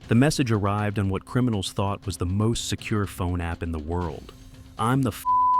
The message arrived on what criminals thought was the most secure phone app in the world. I'm the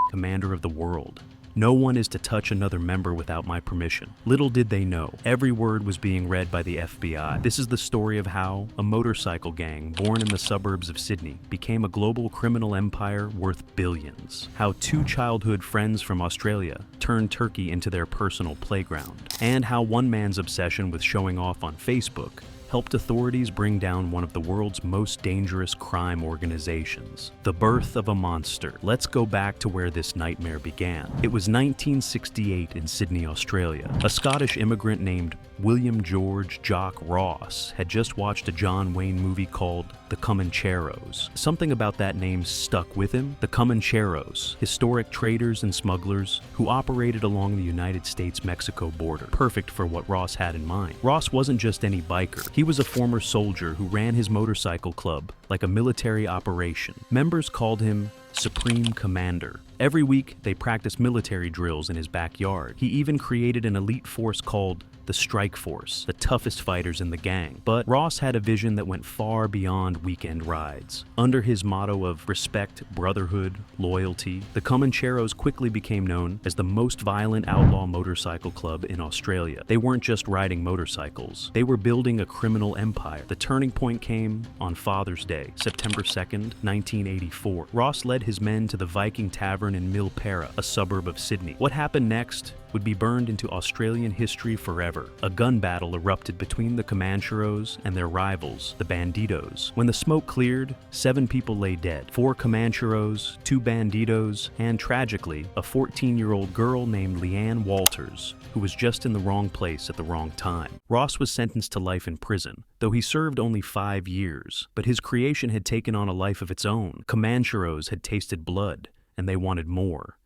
commander of the world. No one is to touch another member without my permission. Little did they know, every word was being read by the FBI. This is the story of how a motorcycle gang born in the suburbs of Sydney became a global criminal empire worth billions. How two childhood friends from Australia turned Turkey into their personal playground. And how one man's obsession with showing off on Facebook helped authorities bring down one of the world's most dangerous crime organizations. The birth of a monster. Let's go back to where this nightmare began. It was 1968 in Sydney, Australia. A Scottish immigrant named William George Jock Ross had just watched a John Wayne movie called The Comancheros. Something about that name stuck with him. The Comancheros, historic traders and smugglers who operated along the United States-Mexico border. Perfect for what Ross had in mind. Ross wasn't just any biker. He was a former soldier who ran his motorcycle club like a military operation. Members called him Supreme Commander. Every week, they practiced military drills in his backyard. He even created an elite force called the Strike Force, the toughest fighters in the gang. But Ross had a vision that went far beyond weekend rides. Under his motto of respect, brotherhood, loyalty, the Comancheros quickly became known as the most violent outlaw motorcycle club in Australia. They weren't just riding motorcycles. They were building a criminal empire. The turning point came on Father's Day, September 2nd, 1984. Ross led his men to the Viking Tavern in Milpera, a suburb of Sydney. What happened next would be burned into Australian history forever. A gun battle erupted between the Comancheros and their rivals, the Bandidos. When the smoke cleared, 7 people lay dead. 4 Comancheros, 2 Bandidos, and tragically, a 14-year-old girl named Leanne Walters, who was just in the wrong place at the wrong time. Ross was sentenced to life in prison, though he served only 5 years. But his creation had taken on a life of its own. Comancheros had tasted blood, and they wanted more.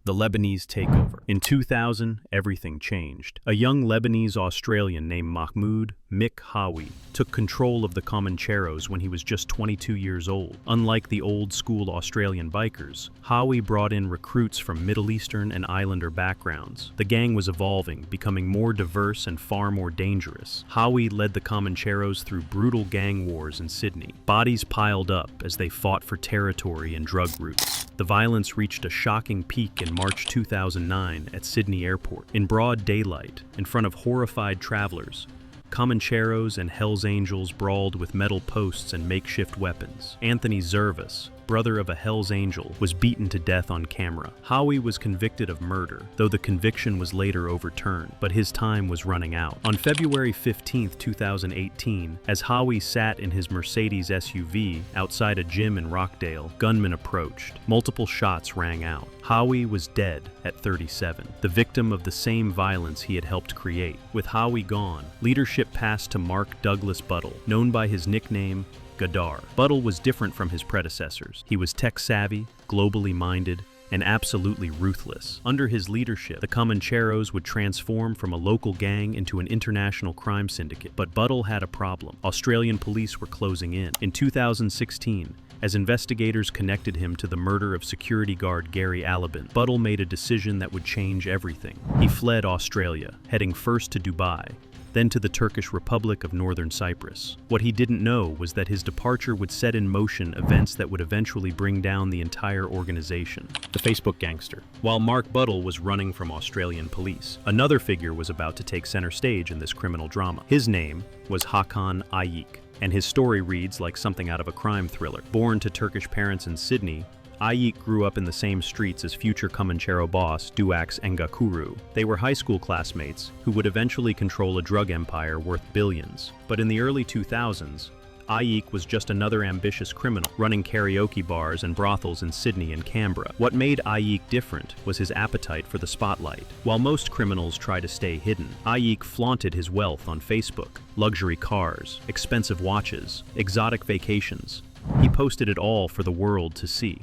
The Lebanese takeover. In 2000, everything changed. A young Lebanese-Australian named Mahmoud Mick Hawi took control of the Comancheros when he was just 22 years old. Unlike the old-school Australian bikers, Hawi brought in recruits from Middle Eastern and Islander backgrounds. The gang was evolving, becoming more diverse and far more dangerous. Hawi led the Comancheros through brutal gang wars in Sydney. Bodies piled up as they fought for territory and drug routes. The violence reached a shocking peak in March 2009 at Sydney Airport. In broad daylight, in front of horrified travelers, Comancheros and Hells Angels brawled with metal posts and makeshift weapons. Anthony Zervas, brother of a Hells Angel, was beaten to death on camera. Hawi was convicted of murder, though the conviction was later overturned, but his time was running out. On February 15, 2018, as Hawi sat in his Mercedes SUV outside a gym in Rockdale, gunmen approached. Multiple shots rang out. Hawi was dead at 37, the victim of the same violence he had helped create. With Hawi gone, leadership passed to Mark Douglas Buttle, known by his nickname Gadar. Buttle was different from his predecessors. He was tech-savvy, globally minded, and absolutely ruthless. Under his leadership, the Comancheros would transform from a local gang into an international crime syndicate. But Buttle had a problem. Australian police were closing in. In 2016, as investigators connected him to the murder of security guard Gary Alabin, Buttle made a decision that would change everything. He fled Australia, heading first to Dubai, then to the Turkish Republic of Northern Cyprus. What he didn't know was that his departure would set in motion events that would eventually bring down the entire organization. The Facebook Gangster. While Mark Buttle was running from Australian police, another figure was about to take center stage in this criminal drama. His name was Hakan Ayik, and his story reads like something out of a crime thriller. Born to Turkish parents in Sydney, Ayik grew up in the same streets as future Comanchero boss Duax Ngakuru. They were high school classmates who would eventually control a drug empire worth billions. But in the early 2000s, Ayik was just another ambitious criminal, running karaoke bars and brothels in Sydney and Canberra. What made Ayik different was his appetite for the spotlight. While most criminals try to stay hidden, Ayik flaunted his wealth on Facebook. Luxury cars, expensive watches, exotic vacations. He posted it all for the world to see.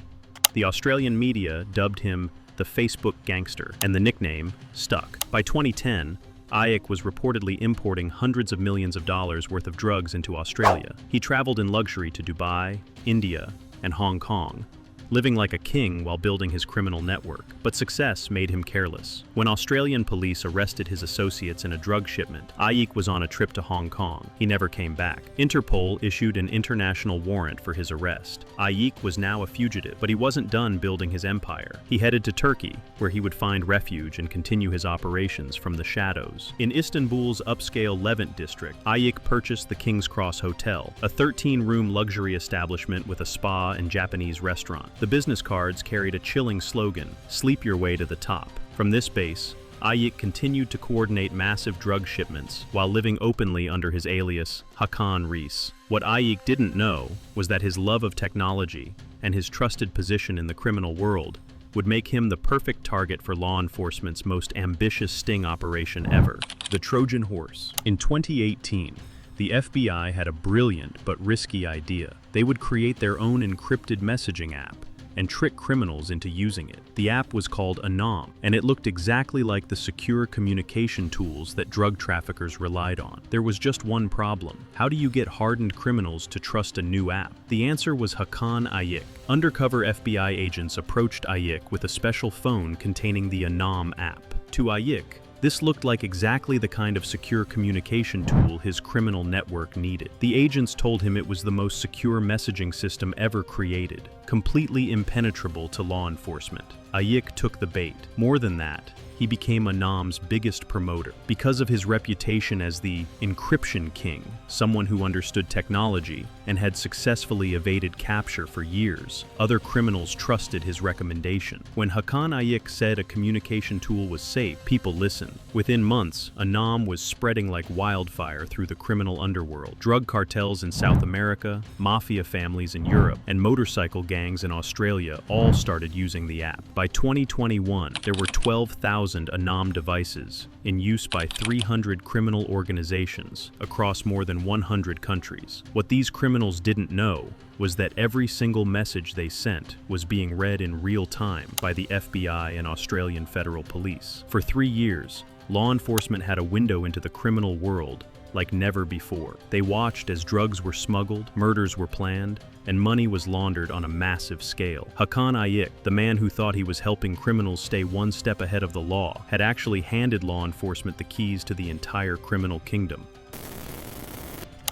The Australian media dubbed him the Facebook Gangster, and the nickname stuck. By 2010, Ayik was reportedly importing hundreds of millions of dollars worth of drugs into Australia. He traveled in luxury to Dubai, India, and Hong Kong, living like a king while building his criminal network. But success made him careless. When Australian police arrested his associates in a drug shipment, Ayik was on a trip to Hong Kong. He never came back. Interpol issued an international warrant for his arrest. Ayik was now a fugitive, but he wasn't done building his empire. He headed to Turkey, where he would find refuge and continue his operations from the shadows. In Istanbul's upscale Levant district, Ayik purchased the King's Cross Hotel, a 13-room luxury establishment with a spa and Japanese restaurant. The business cards carried a chilling slogan, "Sleep your way to the top." From this base, Ayik continued to coordinate massive drug shipments while living openly under his alias, Hakan Reis. What Ayik didn't know was that his love of technology and his trusted position in the criminal world would make him the perfect target for law enforcement's most ambitious sting operation ever, the Trojan Horse. In 2018, the FBI had a brilliant but risky idea. They would create their own encrypted messaging app and trick criminals into using it. The app was called Anom, and it looked exactly like the secure communication tools that drug traffickers relied on. There was just one problem. How do you get hardened criminals to trust a new app? The answer was Hakan Ayik. Undercover FBI agents approached Ayik with a special phone containing the Anom app. To Ayik, this looked like exactly the kind of secure communication tool his criminal network needed. The agents told him it was the most secure messaging system ever created, completely impenetrable to law enforcement. Ayik took the bait. More than that, he became Anom's biggest promoter. Because of his reputation as the encryption king, someone who understood technology and had successfully evaded capture for years, other criminals trusted his recommendation. When Hakan Ayik said a communication tool was safe, people listened. Within months, Anom was spreading like wildfire through the criminal underworld. Drug cartels in South America, mafia families in Europe, and motorcycle gangs in Australia all started using the app. By 2021, there were 12,000 Anom devices in use by 300 criminal organizations across more than 100 countries. What these criminals didn't know was that every single message they sent was being read in real time by the FBI and Australian Federal Police. For 3 years, law enforcement had a window into the criminal world like never before. They watched as drugs were smuggled, murders were planned, and money was laundered on a massive scale. Hakan Ayik, the man who thought he was helping criminals stay one step ahead of the law, had actually handed law enforcement the keys to the entire criminal kingdom.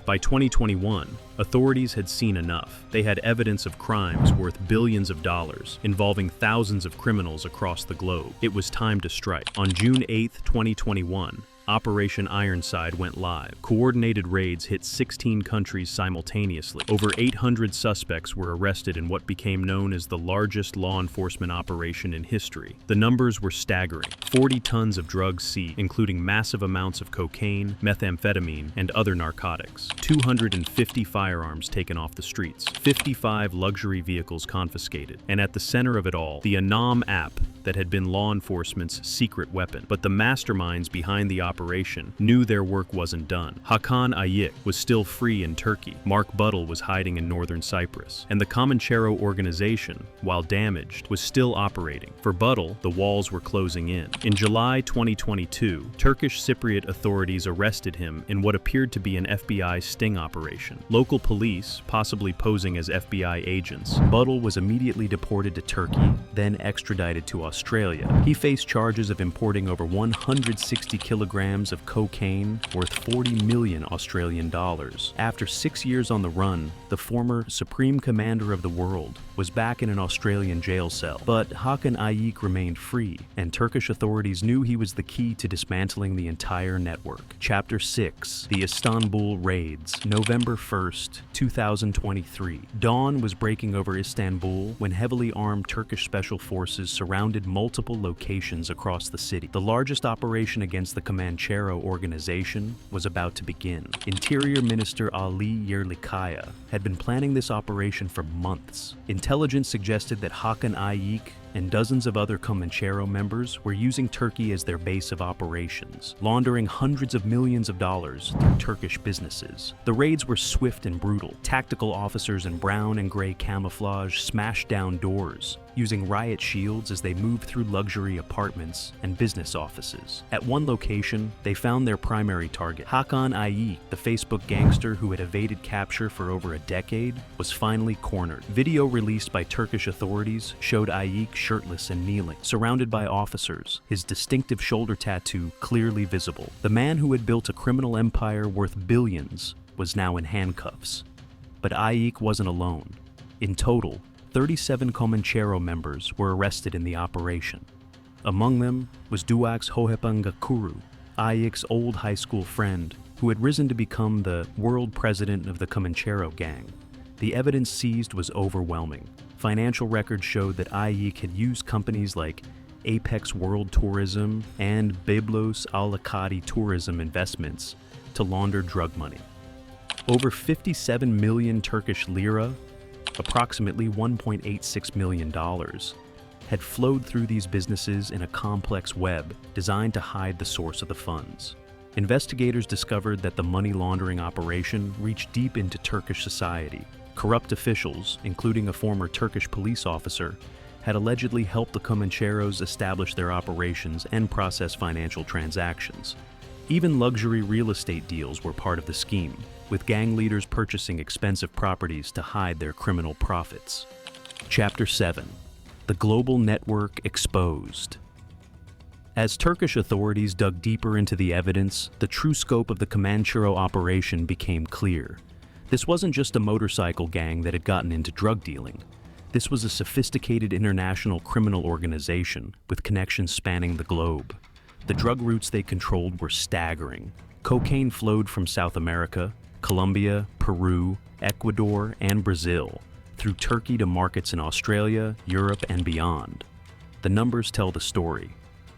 By 2021, authorities had seen enough. They had evidence of crimes worth billions of dollars, involving thousands of criminals across the globe. It was time to strike. On June 8, 2021, Operation Ironside went live. Coordinated raids hit 16 countries simultaneously. Over 800 suspects were arrested in what became known as the largest law enforcement operation in history. The numbers were staggering. 40 tons of drugs seized, including massive amounts of cocaine, methamphetamine, and other narcotics. 250 firearms taken off the streets. 55 luxury vehicles confiscated. And at the center of it all, the Anom app that had been law enforcement's secret weapon. But the masterminds behind the operation knew their work wasn't done. Hakan Ayik was still free in Turkey. Mark Buttle was hiding in northern Cyprus. And the Comanchero organization, while damaged, was still operating. For Buttle, the walls were closing in. In July 2022, Turkish Cypriot authorities arrested him in what appeared to be an FBI sting operation. Local police, possibly posing as FBI agents. Buttle was immediately deported to Turkey, then extradited to Australia. He faced charges of importing over 160 kilograms of cocaine worth 40 million Australian dollars. After 6 years on the run, the former Supreme Commander of the world was back in an Australian jail cell. But Hakan Ayik remained free, and Turkish authorities knew he was the key to dismantling the entire network. Chapter 6. The Istanbul Raids. November 1st, 2023. Dawn was breaking over Istanbul when heavily armed Turkish special forces surrounded multiple locations across the city. The largest operation against the Comanchero organization was about to begin. Interior Minister Ali Yerlikaya had been planning this operation for months. Intelligence suggested that Hakan Ayik and dozens of other Comanchero members were using Turkey as their base of operations, laundering hundreds of millions of dollars through Turkish businesses. The raids were swift and brutal. Tactical officers in brown and gray camouflage smashed down doors, using riot shields as they moved through luxury apartments and business offices. At one location, they found their primary target. Hakan Ayik, the Facebook gangster who had evaded capture for over a decade, was finally cornered. Video released by Turkish authorities showed Ayik shirtless and kneeling, surrounded by officers, his distinctive shoulder tattoo clearly visible. The man who had built a criminal empire worth billions was now in handcuffs. But Ayik wasn't alone. In total, 37 Comanchero members were arrested in the operation. Among them was Duak's Hohepangakuru, Ayik's old high school friend, who had risen to become the world president of the Comanchero gang. The evidence seized was overwhelming. Financial records showed that Ayik had used companies like Apex World Tourism and Byblos Al-Akadi Tourism Investments to launder drug money. Over 57 million Turkish lira, approximately $1.86 million, had flowed through these businesses in a complex web designed to hide the source of the funds. Investigators discovered that the money laundering operation reached deep into Turkish society. Corrupt officials, including a former Turkish police officer, had allegedly helped the Comancheros establish their operations and process financial transactions. Even luxury real estate deals were part of the scheme, with gang leaders purchasing expensive properties to hide their criminal profits. Chapter 7. The Global Network Exposed. As Turkish authorities dug deeper into the evidence, the true scope of the Comanchero operation became clear. This wasn't just a motorcycle gang that had gotten into drug dealing. This was a sophisticated international criminal organization with connections spanning the globe. The drug routes they controlled were staggering. Cocaine flowed from South America, Colombia, Peru, Ecuador, and Brazil, through Turkey to markets in Australia, Europe, and beyond. The numbers tell the story.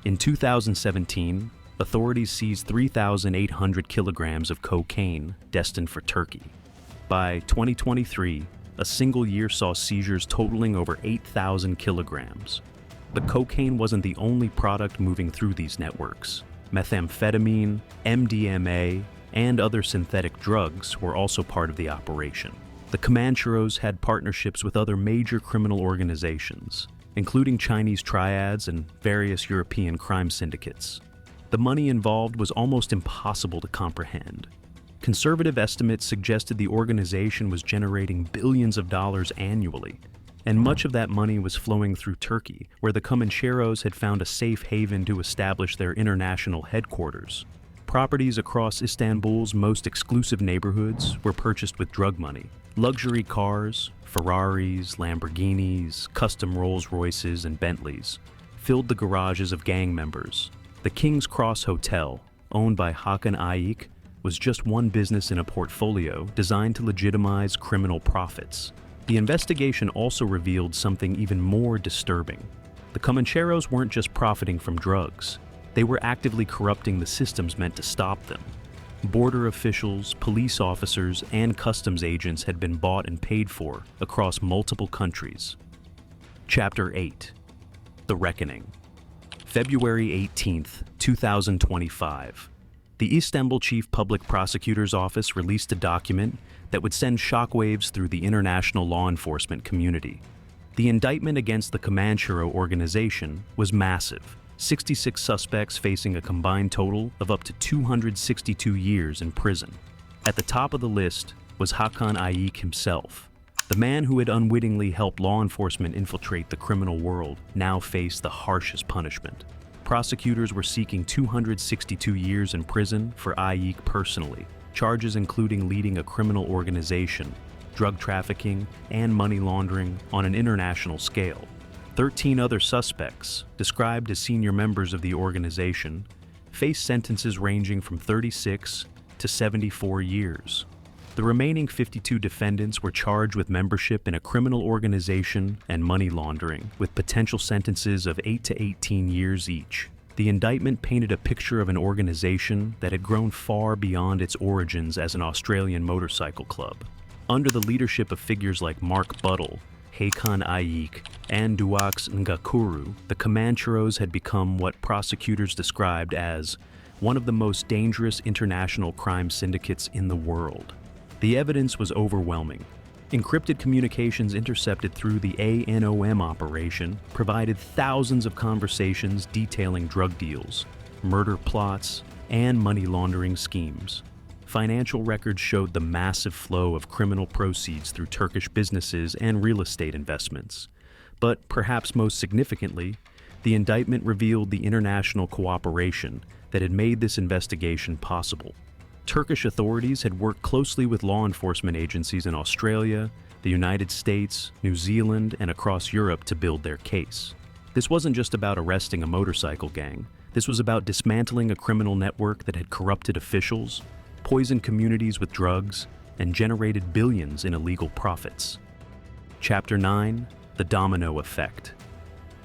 In 2017, authorities seized 3,800 kilograms of cocaine destined for Turkey. By 2023, a single year saw seizures totaling over 8,000 kilograms. The cocaine wasn't the only product moving through these networks. Methamphetamine, MDMA, and other synthetic drugs were also part of the operation. The Comancheros had partnerships with other major criminal organizations, including Chinese triads and various European crime syndicates. The money involved was almost impossible to comprehend. Conservative estimates suggested the organization was generating billions of dollars annually, and much of that money was flowing through Turkey, where the Comancheros had found a safe haven to establish their international headquarters. Properties across Istanbul's most exclusive neighborhoods were purchased with drug money. Luxury cars, Ferraris, Lamborghinis, custom Rolls-Royces, and Bentleys filled the garages of gang members. The King's Cross Hotel, owned by Hakan Ayik, was just one business in a portfolio designed to legitimize criminal profits. The investigation also revealed something even more disturbing. The Comancheros weren't just profiting from drugs. They were actively corrupting the systems meant to stop them. Border officials, police officers, and customs agents had been bought and paid for across multiple countries. Chapter 8. The Reckoning. February 18th, 2025. The Istanbul Chief Public Prosecutor's Office released a document that would send shockwaves through the international law enforcement community. The indictment against the Comanchero organization was massive. 66 suspects facing a combined total of up to 262 years in prison. At the top of the list was Hakan Ayik himself. The man who had unwittingly helped law enforcement infiltrate the criminal world now faced the harshest punishment. Prosecutors were seeking 262 years in prison for Ayik personally, charges including leading a criminal organization, drug trafficking, and money laundering on an international scale. 13 other suspects, described as senior members of the organization, faced sentences ranging from 36 to 74 years. The remaining 52 defendants were charged with membership in a criminal organization and money laundering, with potential sentences of 8 to 18 years each. The indictment painted a picture of an organization that had grown far beyond its origins as an Australian motorcycle club. Under the leadership of figures like Mark Buttle, Hakan Ayik, and Duak's Ngakuru, the Comancheros had become what prosecutors described as one of the most dangerous international crime syndicates in the world. The evidence was overwhelming. Encrypted communications intercepted through the ANOM operation provided thousands of conversations detailing drug deals, murder plots, and money laundering schemes. Financial records showed the massive flow of criminal proceeds through Turkish businesses and real estate investments. But perhaps most significantly, the indictment revealed the international cooperation that had made this investigation possible. Turkish authorities had worked closely with law enforcement agencies in Australia, the United States, New Zealand, and across Europe to build their case. This wasn't just about arresting a motorcycle gang. This was about dismantling a criminal network that had corrupted officials, poisoned communities with drugs, and generated billions in illegal profits. Chapter 9: The Domino Effect.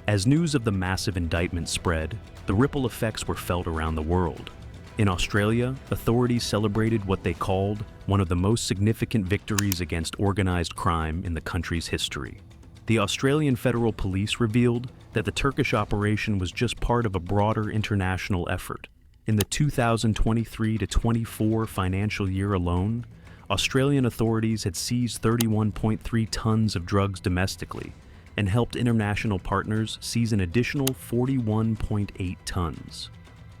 As news of the massive indictment spread, the ripple effects were felt around the world. In Australia, authorities celebrated what they called one of the most significant victories against organized crime in the country's history. The Australian Federal Police revealed that the Turkish operation was just part of a broader international effort. In the 2023-24 financial year alone, Australian authorities had seized 31.3 tons of drugs domestically and helped international partners seize an additional 41.8 tons.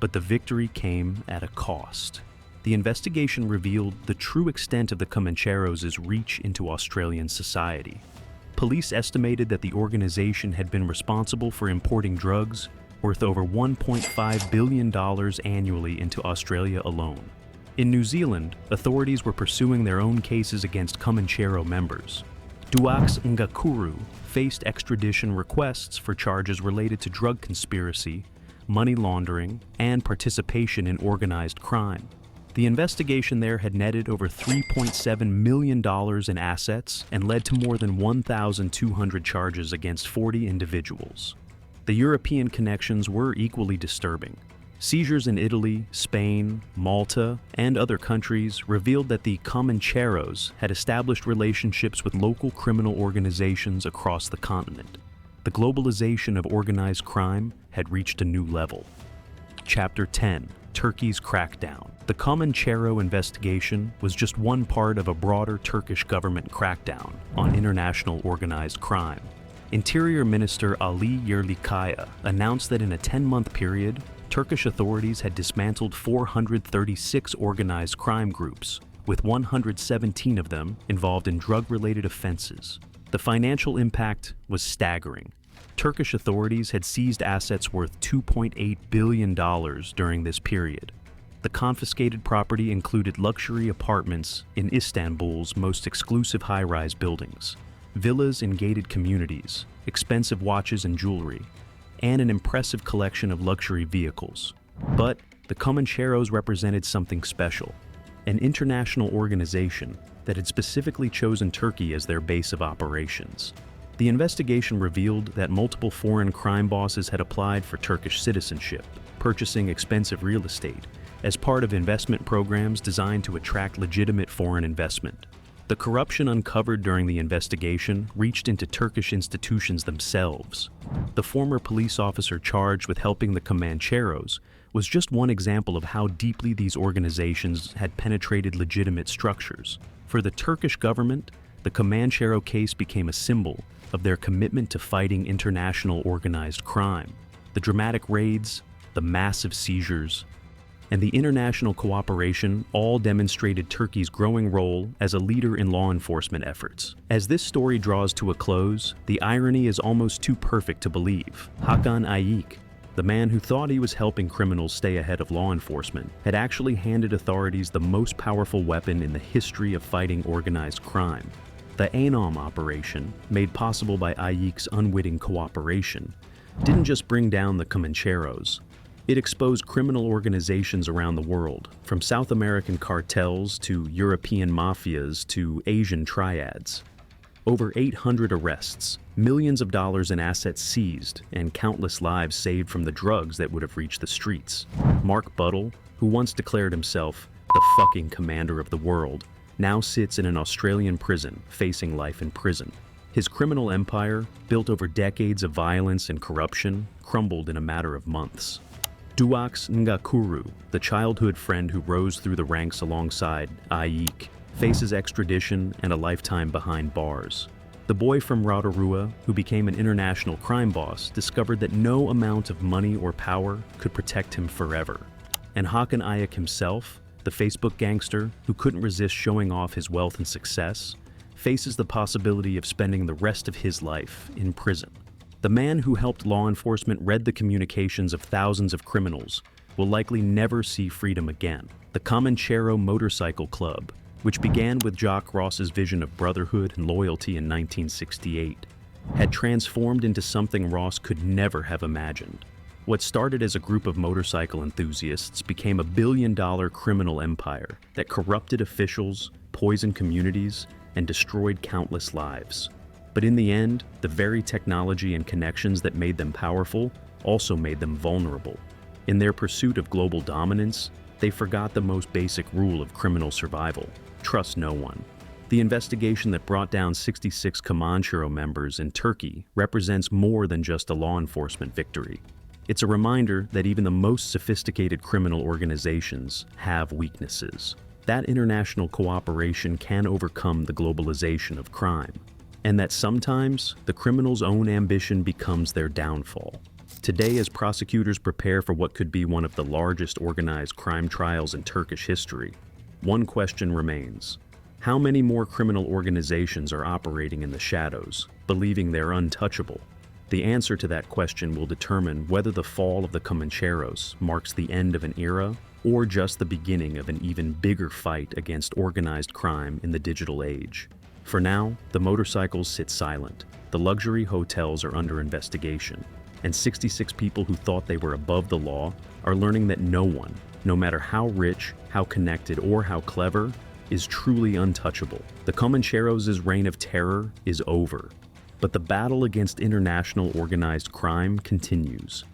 But the victory came at a cost. The investigation revealed the true extent of the Comancheros' reach into Australian society. Police estimated that the organization had been responsible for importing drugs worth over $1.5 billion annually into Australia alone. In New Zealand, authorities were pursuing their own cases against Comanchero members. Jock Ngakuru faced extradition requests for charges related to drug conspiracy, money laundering, and participation in organized crime. The investigation there had netted over $3.7 million in assets and led to more than 1,200 charges against 40 individuals. The European connections were equally disturbing. Seizures in Italy, Spain, Malta, and other countries revealed that the Comancheros had established relationships with local criminal organizations across the continent. The globalization of organized crime had reached a new level. Chapter 10: Turkey's Crackdown. The Comanchero investigation was just one part of a broader Turkish government crackdown on international organized crime. Interior Minister Ali Yerlikaya announced that in a 10-month period, Turkish authorities had dismantled 436 organized crime groups, with 117 of them involved in drug-related offenses. The financial impact was staggering. Turkish authorities had seized assets worth $2.8 billion during this period. The confiscated property included luxury apartments in Istanbul's most exclusive high-rise buildings, villas in gated communities, expensive watches and jewelry, and an impressive collection of luxury vehicles. But the Comancheros represented something special, an international organization that had specifically chosen Turkey as their base of operations. The investigation revealed that multiple foreign crime bosses had applied for Turkish citizenship, purchasing expensive real estate, as part of investment programs designed to attract legitimate foreign investment. The corruption uncovered during the investigation reached into Turkish institutions themselves. The former police officer charged with helping the Comancheros was just one example of how deeply these organizations had penetrated legitimate structures. For the Turkish government, the Comanchero case became a symbol of their commitment to fighting international organized crime. The dramatic raids, the massive seizures, and the international cooperation all demonstrated Turkey's growing role as a leader in law enforcement efforts. As this story draws to a close, the irony is almost too perfect to believe. Hakan Ayik, the man who thought he was helping criminals stay ahead of law enforcement, had actually handed authorities the most powerful weapon in the history of fighting organized crime. The ANOM operation, made possible by Ayik's unwitting cooperation, didn't just bring down the Comancheros. It exposed criminal organizations around the world, from South American cartels to European mafias to Asian triads. Over 800 arrests, millions of dollars in assets seized, and countless lives saved from the drugs that would have reached the streets. Mark Buttle, who once declared himself the fucking commander of the world, now sits in an Australian prison facing life in prison. His criminal empire, built over decades of violence and corruption, crumbled in a matter of months. Jock Ngakuru, the childhood friend who rose through the ranks alongside Ayik, faces extradition and a lifetime behind bars. The boy from Rotorua, who became an international crime boss, discovered that no amount of money or power could protect him forever. And Hakan Ayak himself, the Facebook gangster who couldn't resist showing off his wealth and success, faces the possibility of spending the rest of his life in prison. The man who helped law enforcement read the communications of thousands of criminals will likely never see freedom again. The Comanchero motorcycle club, which began with Jock Ross's vision of brotherhood and loyalty in 1968, had transformed into something Ross could never have imagined. What started as a group of motorcycle enthusiasts became a billion-dollar criminal empire that corrupted officials, poisoned communities, and destroyed countless lives. But in the end, the very technology and connections that made them powerful also made them vulnerable. In their pursuit of global dominance, they forgot the most basic rule of criminal survival: trust no one. The investigation that brought down 66 Comanchero members in Turkey represents more than just a law enforcement victory. It's a reminder that even the most sophisticated criminal organizations have weaknesses. That international cooperation can overcome the globalization of crime, and that sometimes the criminal's own ambition becomes their downfall. Today, as prosecutors prepare for what could be one of the largest organized crime trials in Turkish history, one question remains: how many more criminal organizations are operating in the shadows, believing they're untouchable? The answer to that question will determine whether the fall of the Comancheros marks the end of an era or just the beginning of an even bigger fight against organized crime in the digital age. For now, the motorcycles sit silent, the luxury hotels are under investigation, and 66 people who thought they were above the law are learning that no one, no matter how rich, how connected, or how clever, is truly untouchable. The Comancheros' reign of terror is over, but the battle against international organized crime continues.